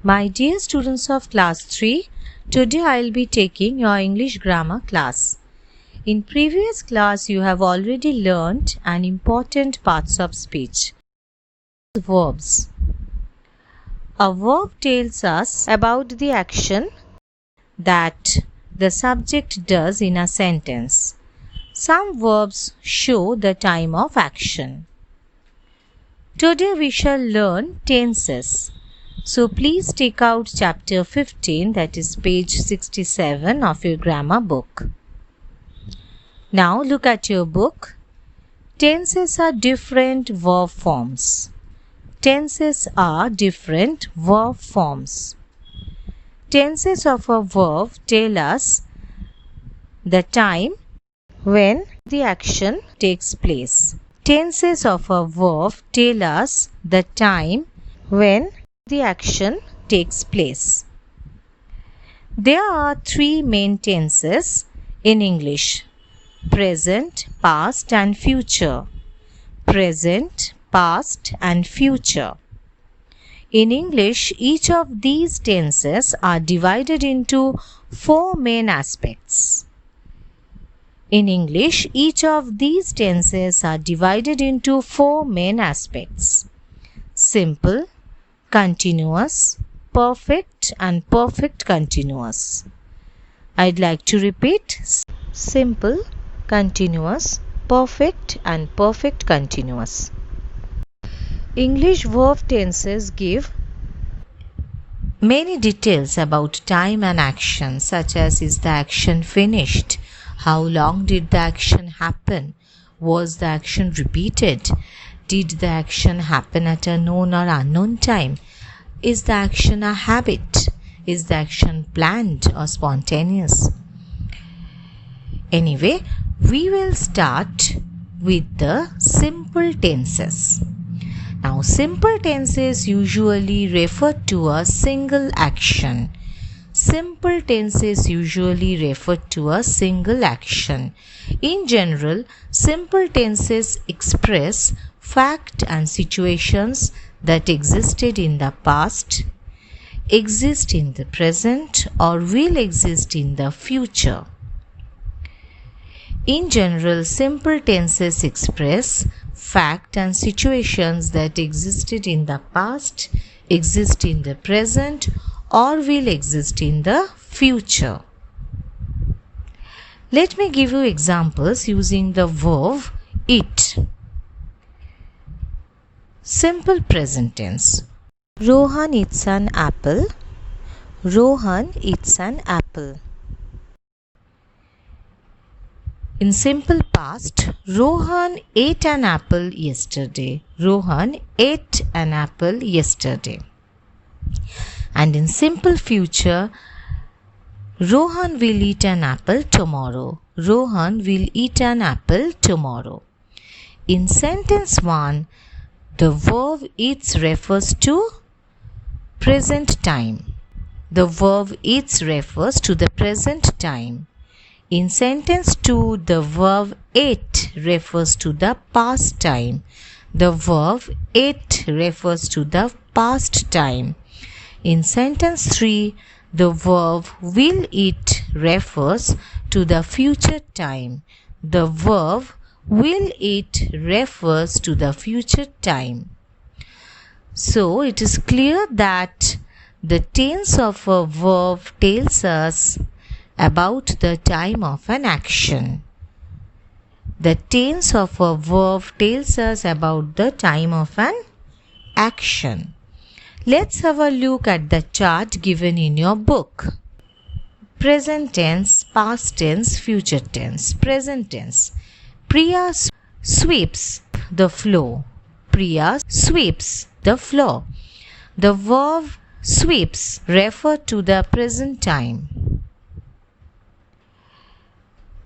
My dear students of class 3, today I will be taking your English grammar class. In previous class you have already learnt an important parts of speech. Verbs. A verb tells us about the action that the subject does in a sentence. Some verbs show the time of action. Today we shall learn tenses. So please take out chapter 15, that is page 67 of your grammar book. Now look at your book. Tenses are different verb forms. Tenses are different verb forms. Tenses of a verb tell us the time when the action takes place. Tenses of a verb tell us the time when the action takes place. There are three main tenses in English: present, past and future. Present, past and future. In English, each of these tenses are divided into four main aspects. In English, each of these tenses are divided into four main aspects: simple, continuous, perfect and perfect continuous. I'd like to repeat: simple, continuous, perfect and perfect continuous. English verb tenses give many details about time and action, such as: is the action finished? How long did the action happen? Was the action repeated? Did the action happen at a known or unknown time? Is the action a habit? Is the action planned or spontaneous? Anyway, we will start with the simple tenses. Now, simple tenses usually refer to a single action. Simple tenses usually refer to a single action. In general, simple tenses express fact and situations that existed in the past, exist in the present, or will exist in the future. In general, simple tenses express fact and situations that existed in the past, exist in the present, or will exist in the future. Let me give you examples using the verb eat. Simple present tense. Rohan eats an apple. Rohan eats an apple. In simple past, Rohan ate an apple yesterday. Rohan ate an apple yesterday. And in simple future, Rohan will eat an apple tomorrow. Rohan will eat an apple tomorrow. In sentence 1, the verb eats refers to present time. The verb eats refers to the present time. In sentence 2, the verb ate refers to the past time. The verb ate refers to the past time. In sentence 3, the verb will eat refers to the future time. The verb will eat refers to the future time. So, it is clear that the tense of a verb tells us about the time of an action. The tense of a verb tells us about the time of an action. Let's have a look at the chart given in your book. Present tense, past tense, future tense. Present tense. Priya sweeps the floor. Priya sweeps the floor. The verb sweeps refer to the present time.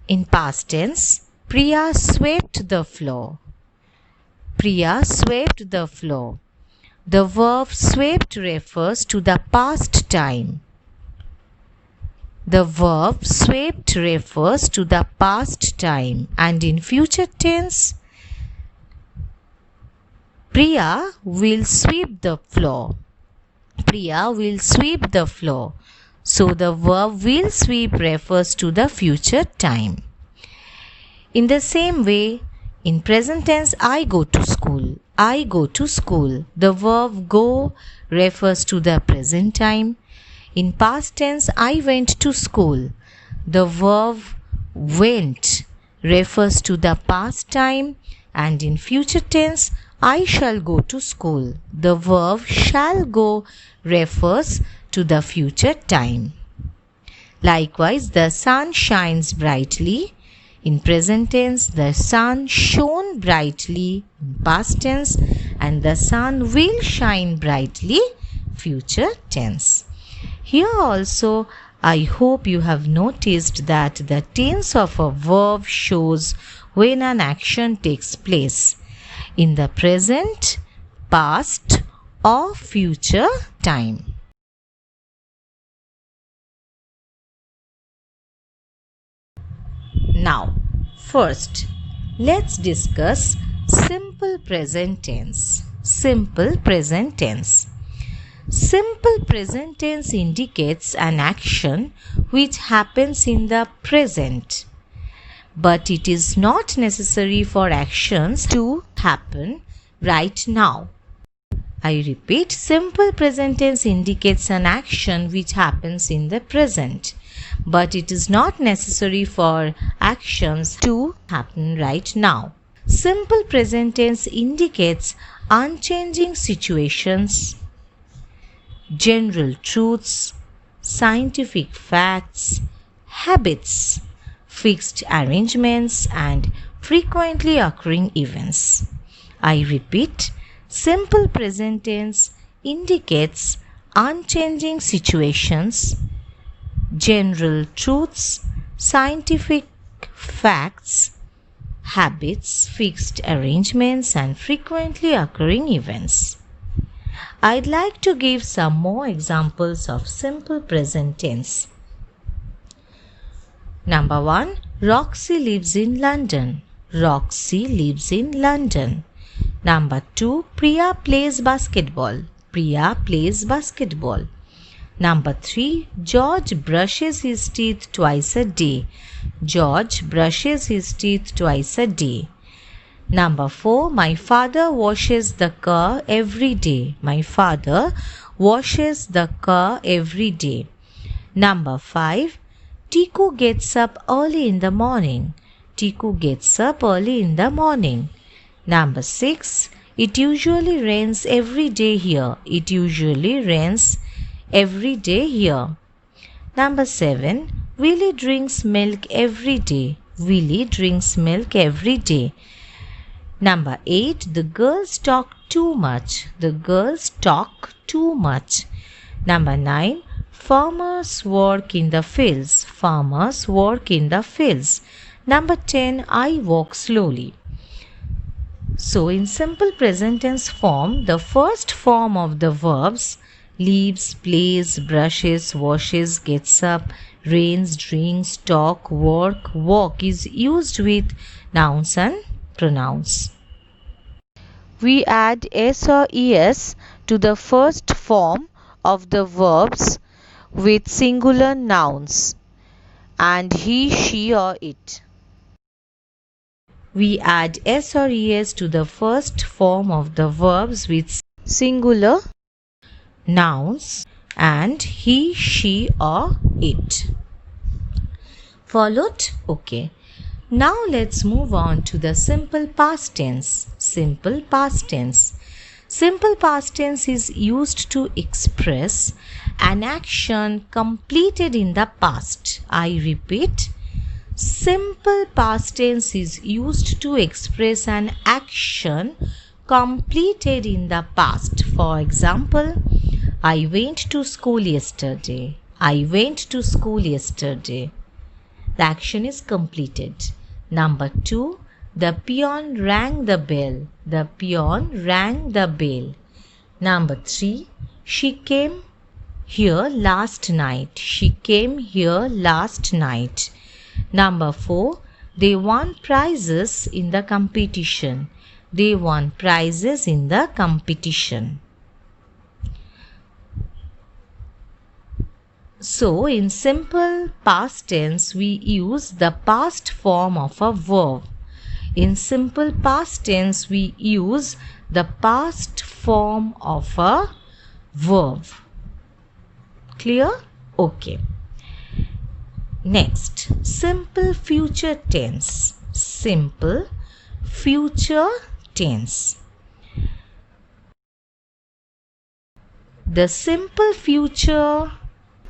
In past tense, Priya swept the floor. Priya swept the floor. The verb swept refers to the past time. The verb swept refers to the past time. And in future tense, Priya will sweep the floor. Priya will sweep the floor. So the verb will sweep refers to the future time. In the same way, in present tense, I go to school. I go to school. The verb go refers to the present time. In past tense, I went to school. The verb went refers to the past time. And in future tense, I shall go to school. The verb shall go refers to the future time. Likewise, the sun shines brightly. In present tense, the sun shone brightly in past tense, and the sun will shine brightly future tense. Here also, I hope you have noticed that the tense of a verb shows when an action takes place in the present, past, or future time. Now, first, let's discuss simple present tense. Simple present tense. Simple present tense indicates an action which happens in the present, but it is not necessary for actions to happen right now. I repeat, simple present tense indicates an action which happens in the present, but it is not necessary for actions to happen right now. Simple present tense indicates unchanging situations, general truths, scientific facts, habits, fixed arrangements, and frequently occurring events. I repeat, simple present tense indicates unchanging situations, general truths, scientific facts, habits, fixed arrangements, and frequently occurring events. I'd like to give some more examples of simple present tense. Number 1. Roxy lives in London. Roxy lives in London. Number 2. Priya plays basketball. Priya plays basketball. Number 3. George brushes his teeth twice a day. George brushes his teeth twice a day. Number 4. My father washes the car every day. My father washes the car every day. Number 5. Tiku gets up early in the morning. Tiku gets up early in the morning. Number 6. It usually rains every day here. It usually rains every day here. Number 7. Willie drinks milk every day. Willie drinks milk every day. Number 8. The girls talk too much. The girls talk too much. Number 9. Farmers work in the fields. Farmers work in the fields. Number 10. I walk slowly. So, in simple present tense form, the first form of the verbs leaves, plays, brushes, washes, gets up, rains, drinks, talk, work, walk is used with nouns and pronouns. We add s or es to the first form of the verbs with singular nouns and he, she or it. We add s or es to the first form of the verbs with singular nouns and he, she or it. Followed? Okay. Now let's move on to the simple past tense. Simple past tense. Simple past tense is used to express an action completed in the past. I repeat, simple past tense is used to express an action completed in the past. For example, I went to school yesterday. I went to school yesterday. The action is completed. Number 2, the peon rang the bell. The peon rang the bell. Number 3, she came here last night. She came here last night. Number 4, they won prizes in the competition. They won prizes in the competition. So, in simple past tense, we use the past form of a verb. In simple past tense, we use the past form of a verb. Clear? Okay. Next, simple future tense. Simple future tense. The simple future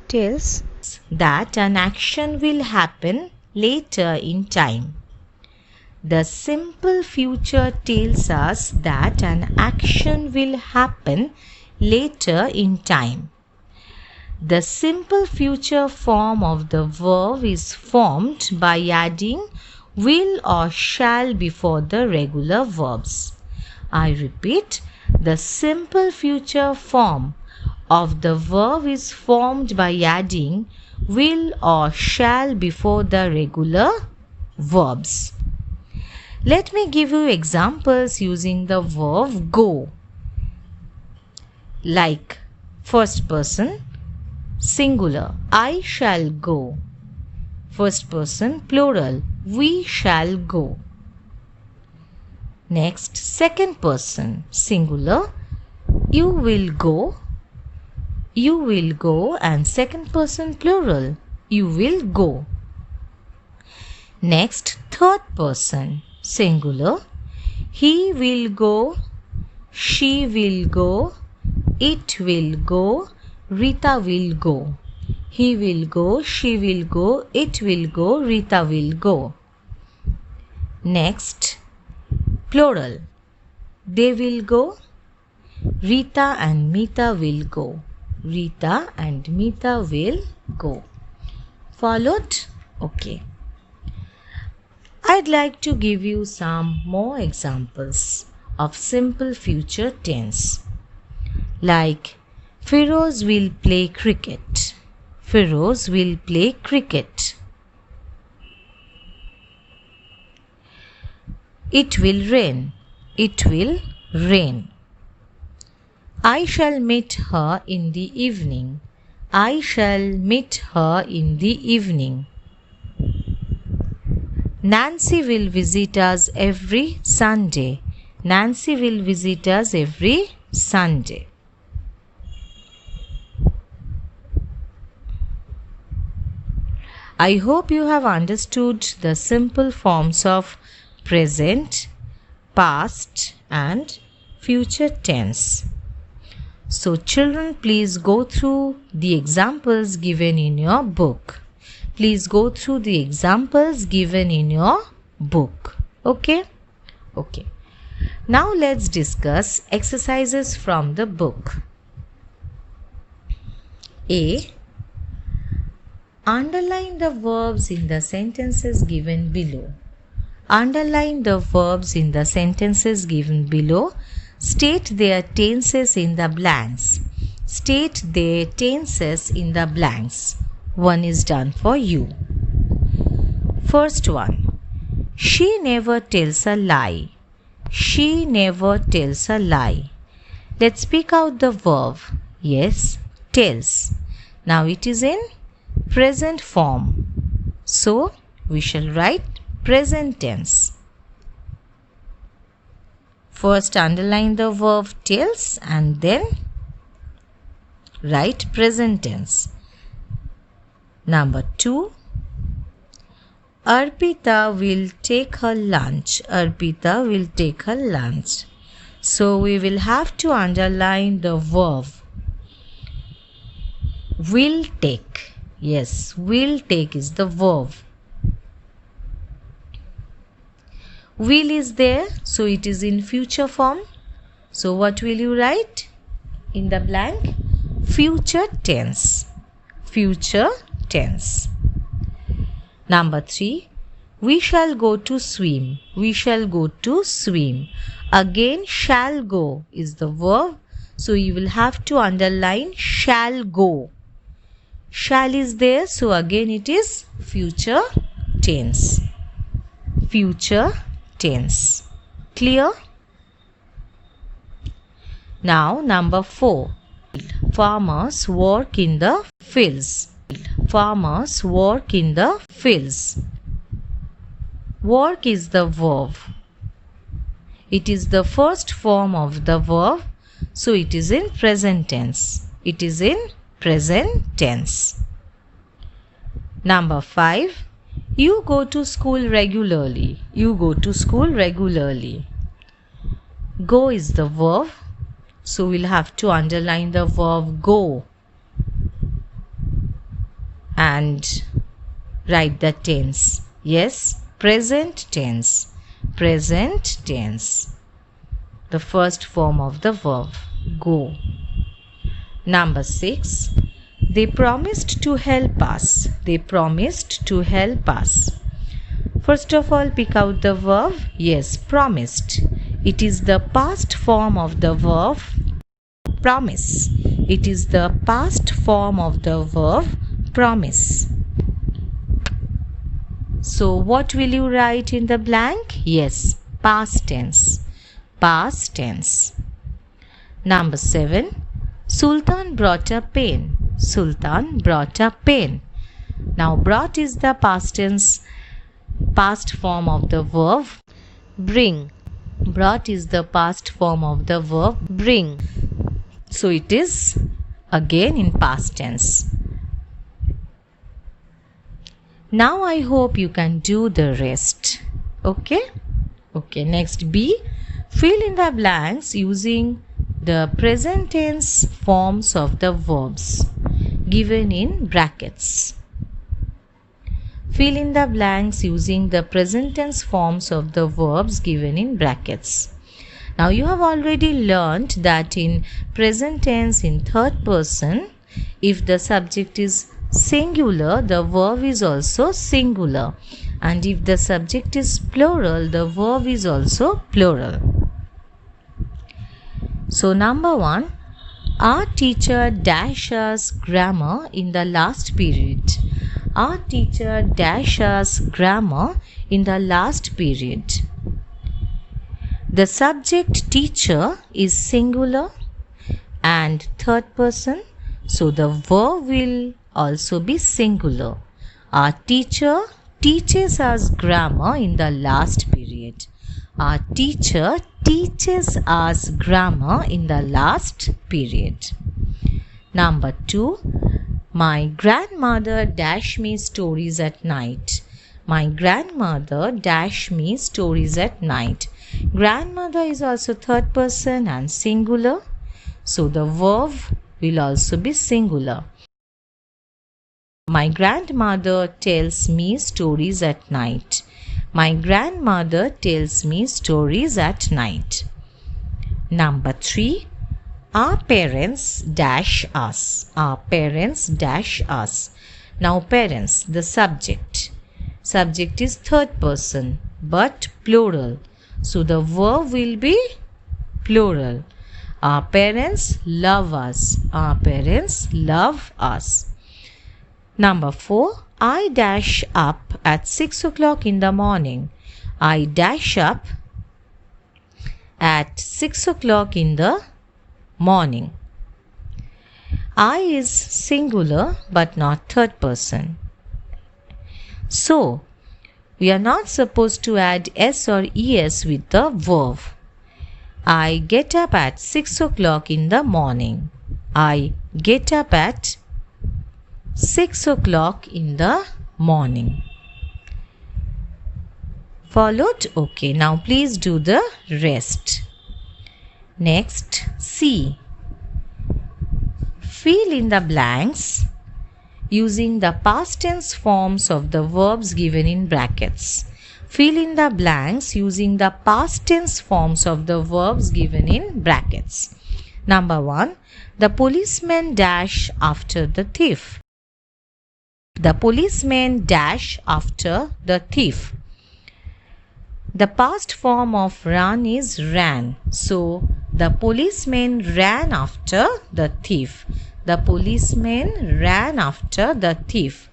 tells that an action will happen later in time. The simple future tells us that an action will happen later in time. The simple future form of the verb is formed by adding will or shall before the regular verbs. I repeat, the simple future form of the verb is formed by adding will or shall before the regular verbs. Let me give you examples using the verb go. Like first person singular, I shall go. First person plural, we shall go. Next, second person singular, you will go. You will go, and second person plural, you will go. Next, third person singular, he will go, she will go, it will go, Rita will go. He will go, she will go, it will go, Rita will go. Next, plural, they will go, Rita and Mita will go. Rita and Mita will go. Followed? Okay. I'd like to give you some more examples of simple future tense. Like Firoz will play cricket. Firoz will play cricket. It will rain. It will rain. I shall meet her in the evening. I shall meet her in the evening. Nancy will visit us every Sunday. Nancy will visit us every Sunday. I hope you have understood the simple forms of present, past and future tense. So children, please go through the examples given in your book. Please go through the examples given in your book. Okay? Okay. Now let's discuss exercises from the book. A. Underline the verbs in the sentences given below. Underline the verbs in the sentences given below. State their tenses in the blanks. State their tenses in the blanks. One is done for you. First one. She never tells a lie. She never tells a lie. Let's pick out the verb. Yes, tells. Now it is in present form. So we shall write present tense. First underline the verb tells and then write present tense. Number 2. Arpita will take her lunch. Arpita will take her lunch. So we will have to underline the verb will take. Yes, will take is the verb. Will is there, so it is in future form. So what will you write in the blank? Future tense. Future tense. Number 3. We shall go to swim. We shall go to swim. Again, shall go is the verb. So you will have to underline shall go. Shall is there, so again it is future tense. Future tense. Clear? Now number 4. Farmers work in the fields. Farmers work in the fields. Work is the verb. It is the first form of the verb, so it is in present tense. It is in present tense. Number 5. You go to school regularly. You go to school regularly. Go is the verb, so we'll have to underline the verb go and write the tense. Yes, present tense. Present tense. The first form of the verb, go. Number 6. They promised to help us. They promised to help us. First of all, pick out the verb. Yes, promised. It is the past form of the verb promise. It is the past form of the verb promise. So what will you write in the blank? Yes, past tense. Past tense. Number 7. Sultan brought a pen. Sultan brought a pen. Now brought is the past tense, past form of the verb bring. Brought is the past form of the verb bring. So it is again in past tense. Now I hope you can do the rest. Okay? Okay, next B. Fill in the blanks using the present tense forms of the verbs given in brackets. Fill in the blanks using the present tense forms of the verbs given in brackets. Now you have already learnt that in present tense in third person, if the subject is singular, the verb is also singular, and if the subject is plural, the verb is also plural. So number 1, our teacher dashed us grammar in the last period. Our teacher dashed us grammar in the last period. The subject teacher is singular and third person, so the verb will also be singular. Our teacher teaches us grammar in the last period. Our teacher teaches us grammar in the last period. Number 2. My grandmother dashed me stories at night. My grandmother dashed me stories at night. Grandmother is also third person and singular, so the verb will also be singular. My grandmother tells me stories at night. My grandmother tells me stories at night. Number 3. Our parents dash us. Our parents dash us. Now parents, the subject. Subject is third person but plural. So the verb will be plural. Our parents love us. Our parents love us. Number 4. I dash up at 6 o'clock in the morning. I dash up at 6 o'clock in the morning. I is singular but not third person. So, we are not supposed to add s or es with the verb. I get up at 6 o'clock in the morning. I get up at 6 o'clock in the morning. Followed? Okay, now please do the rest. Next, C. Fill in the blanks using the past tense forms of the verbs given in brackets. Fill in the blanks using the past tense forms of the verbs given in brackets. Number 1. The policeman dash after the thief. The policeman dash after the thief. The past form of run is ran. So, the policeman ran after the thief. The policeman ran after the thief.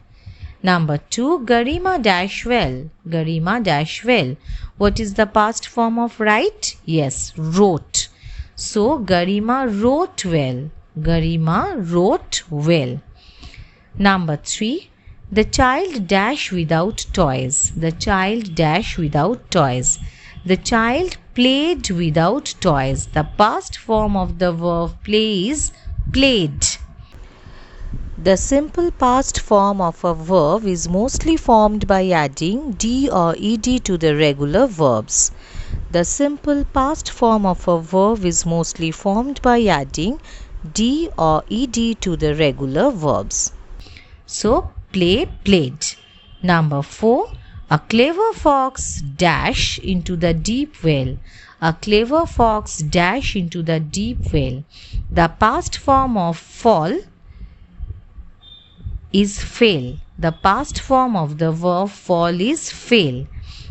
Number 2. Garima dash well. Garima dash well. What is the past form of write? Yes, wrote. So, Garima wrote well. Garima wrote well. Number 3. The child dash without toys. The child dash without toys. The child played without toys. The past form of the verb play is played. The simple past form of a verb is mostly formed by adding d or ed to the regular verbs. The simple past form of a verb is mostly formed by adding d or ed to the regular verbs. So, play, played. Number 4. A clever fox dash into the deep well. A clever fox dash into the deep well. The past form of fall is fail. The past form of the verb fall is fail.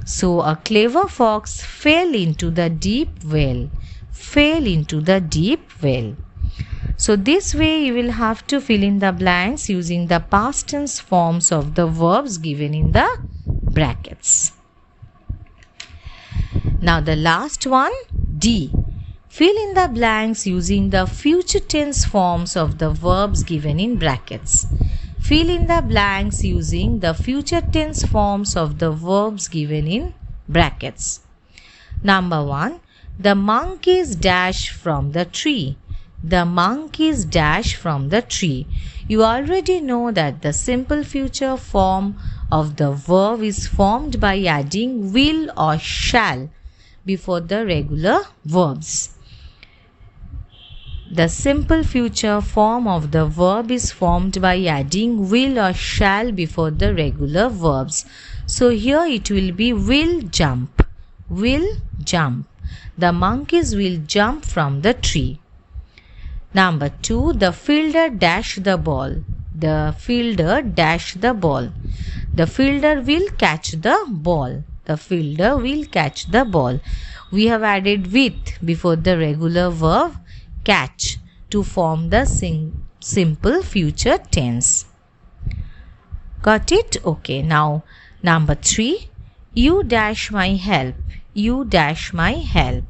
So, a clever fox fell into the deep well. Fell into the deep well. So, this way you will have to fill in the blanks using the past tense forms of the verbs given in the brackets. Now, the last one, D. Fill in the blanks using the future tense forms of the verbs given in brackets. Fill in the blanks using the future tense forms of the verbs given in brackets. Number 1. The monkeys dash from the tree. The monkeys dash from the tree. You already know that the simple future form of the verb is formed by adding will or shall before the regular verbs. The simple future form of the verb is formed by adding will or shall before the regular verbs. So here it will be will jump. Will jump. The monkeys will jump from the tree. Number 2. The fielder dashed the ball. The fielder dashed the ball. The fielder will catch the ball. The fielder will catch the ball. We have added with before the regular verb catch to form the simple future tense. Got it? Okay. Now, number 3. You dash my help. You dash my help.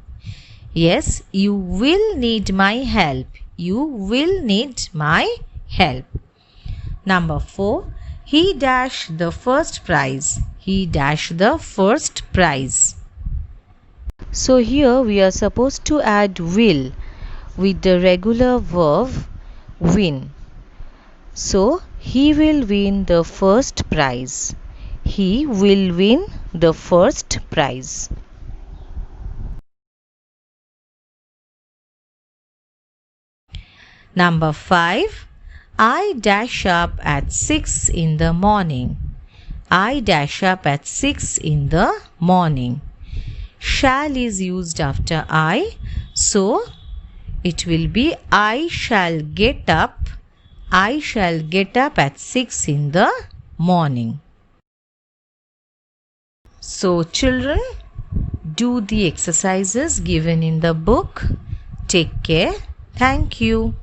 Yes, you will need my help. You will need my help. Number 4. He dashed the first prize. He dashed the first prize. So here we are supposed to add will with the regular verb win. So he will win the first prize. He will win the first prize. Number 5. I dash up at 6 in the morning. I dash up at 6 in the morning. Shall is used after I, so it will be I shall get up. I shall get up at 6 in the morning. So children, do the exercises given in the book. Take care. Thank you.